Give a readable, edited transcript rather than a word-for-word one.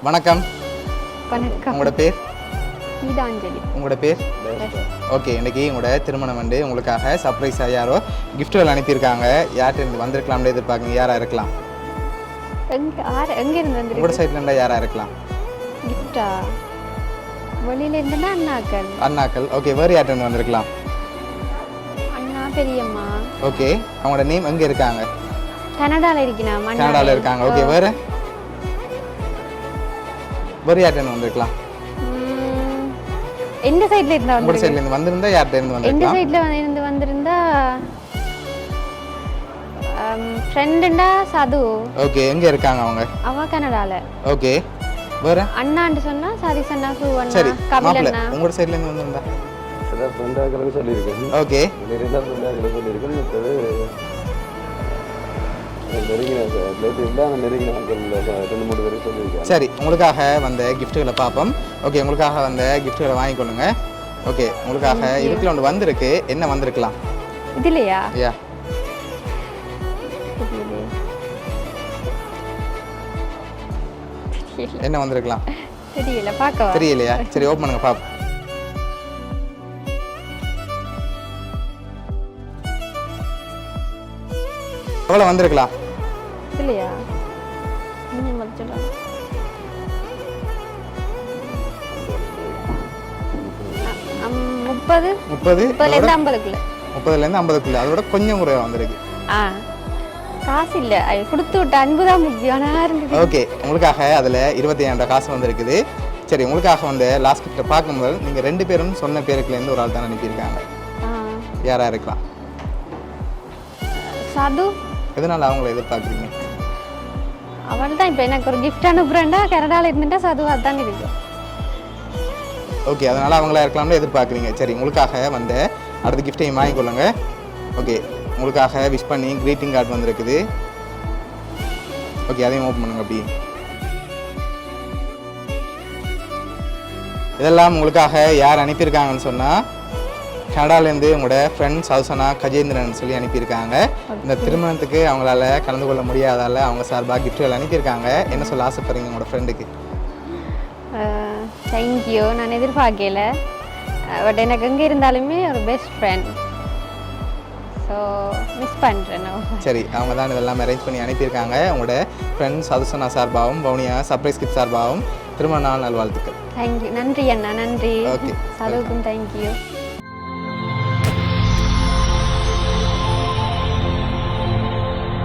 வணக்கம். வணக்கம். உங்களோட பேர்? கீதாஞ்சலி. உங்களோட பேர்? ஓகே, இன்னைக்கு உங்களோட திருமணம் வந்து உங்களுக்காக சர்ப்ரைஸாக யாரோ கிஃப்ட்டுகள் அனுப்பியிருக்காங்க. யார்கிட்ட இருந்து வந்திருக்கலாம்னு எதிர்பார்க்குங்க? யாராக இருக்கலாம்? எங்க இருந்து வந்து உங்களோட சைட்ல இருந்தால் யாராக இருக்கலாம்? கிஃப்டா வெளியில இருந்துன்னா அண்ணாக்கள். அண்ணாக்கள். ஓகே, வேறு யார்கிட்ட இருந்து வந்திருக்கலாம்? அண்ணா பெரியம்மா. ஓகே, அவங்களோட நேம் எங்கே இருக்காங்க? கனடால இருக்கணும். கனடாவில் இருக்காங்க. ஓகே, வேறு யார்கிட்ட இருந்து வந்திருக்கலாம்? எந்த சைடுல இருந்தா உங்களோட சைட்ல இருந்து வந்திருந்தா யார்கிட்ட இருந்து எந்த வந்திருக்கலாம்? சைடுல வந்திருந்தா ஃப்ரெண்டுண்டா சது. ஓகே, எங்கே இருக்காங்க அவங்க? அவ கனடால. ஓகே, வேறு? அண்ணான்னு சொன்னா சதீஷ் அண்ணா, சு சரி, அண்ணா, கபில் மாப்பிள்ளை அண்ணா. உங்களோட சைட்ல இருந்து வந்திருந்தா? அதான் ஃப்ரெண்டாக்களுக்கு சொல்லியிருக்கேன். ஓகே, ஃப்ரெண்டாக்களுக்கு சொல்லியிருக்கேன். மற்றது ரெண்டு மூணு பேரும் சொல்லியிருக்கேன். சரி, உங்களுக்காக வந்த கிஃப்ட்டுகளை பார்ப்போம். ஓகே, உங்களுக்காக வந்த கிஃப்ட்டுகளை வாங்கிக்கொள்ளுங்க. ஓகே, உங்களுக்காக இதுக்குள்ள ஒன்று வந்திருக்கு. என்ன வந்திருக்கலாம்? இதுலையா? யா, என்ன வந்திருக்கலாம்? தெரியல, பார்க்கவா? தெரியலையா? சரி, ஓப்பன் பண்ணுங்க பாப்போம். எவ்வளோ வந்திருக்கலாம்? இல்லையா? நீங்க மதிச்சிடலாம். 30 30லேருந்து 50க்குள்ள. 30லேருந்து 50க்குள்ள. அதோட கொஞ்சம் குறைவாக வந்திருக்கு. காசு இல்லை, கொடுத்து விட்ட அன்பு தான் முக்கியம். ஓகே, உங்களுக்காக அதில் 25,000 காசு வந்திருக்குது. சரி, உங்களுக்காக வந்து லாஸ்ட் கிட்ட பார்க்கும்போது நீங்கள் 2 பேரும் சொன்ன பேருக்குலேருந்து ஒரு ஆள் தான் அனுப்பியிருக்காங்க. யாராக இருக்கலாம்? சது. எதனால் அவங்கள எதிர்பார்க்குறீங்க? அவள் தான் இப்போ எனக்கு ஒரு கிஃப்ட் அனுப்புகிறேன்டா, கனடாவில் இருந்துட்டா சதுவாக தான் இருக்கு. ஓகே, அதனால் அவங்களா இருக்கலாம்னு எதிர்பார்க்குறீங்க. சரி, உங்களுக்காக வந்து அடுத்த கிஃப்ட்டையும் வாங்கிக்கொள்ளுங்க. ஓகே, உங்களுக்காக விஷ் பண்ணி க்ரீட்டிங் கார்டு வந்திருக்குது. ஓகே, அதையும் ஓப்பன் பண்ணுங்க. அப்படி இதெல்லாம் உங்களுக்காக யார் அனுப்பியிருக்காங்கன்னு சொன்னால், கனடாலேருந்து உங்களோட ஃப்ரெண்ட் சௌசனா கஜேந்திரன் சொல்லி அனுப்பியிருக்காங்க. இந்த திருமணத்துக்கு அவங்களால கலந்து கொள்ள முடியாதால அவங்க சார்பாக கிஃப்ட்டுகள் அனுப்பியிருக்காங்க. என்ன சொல்ல ஆசைப்படுறீங்க உங்களோட ஃப்ரெண்டுக்கு? தேங்க்யூ. நான் எதிர்பார்க்கல, பட் எனக்கு எங்கே இருந்தாலுமே ஒரு பெஸ்ட் ஃப்ரெண்ட். ஸோ மிஸ் பண்ணுறேன். சரி, அவங்க தான் இதெல்லாம் அரேஞ்ச் பண்ணி அனுப்பியிருக்காங்க. உங்களோட ஃப்ரெண்ட் சதுசனா சார்பாகவும் பவுனியா சர்ப்ரைஸ் கிஃப்ட் சார்பாகவும் திருமண நாள் நல்வாழ்த்துக்கள். தேங்க்யூ. நன்றி அண்ணா, நன்றி. ஓகே, சதுவுக்கும் தேங்க்யூ.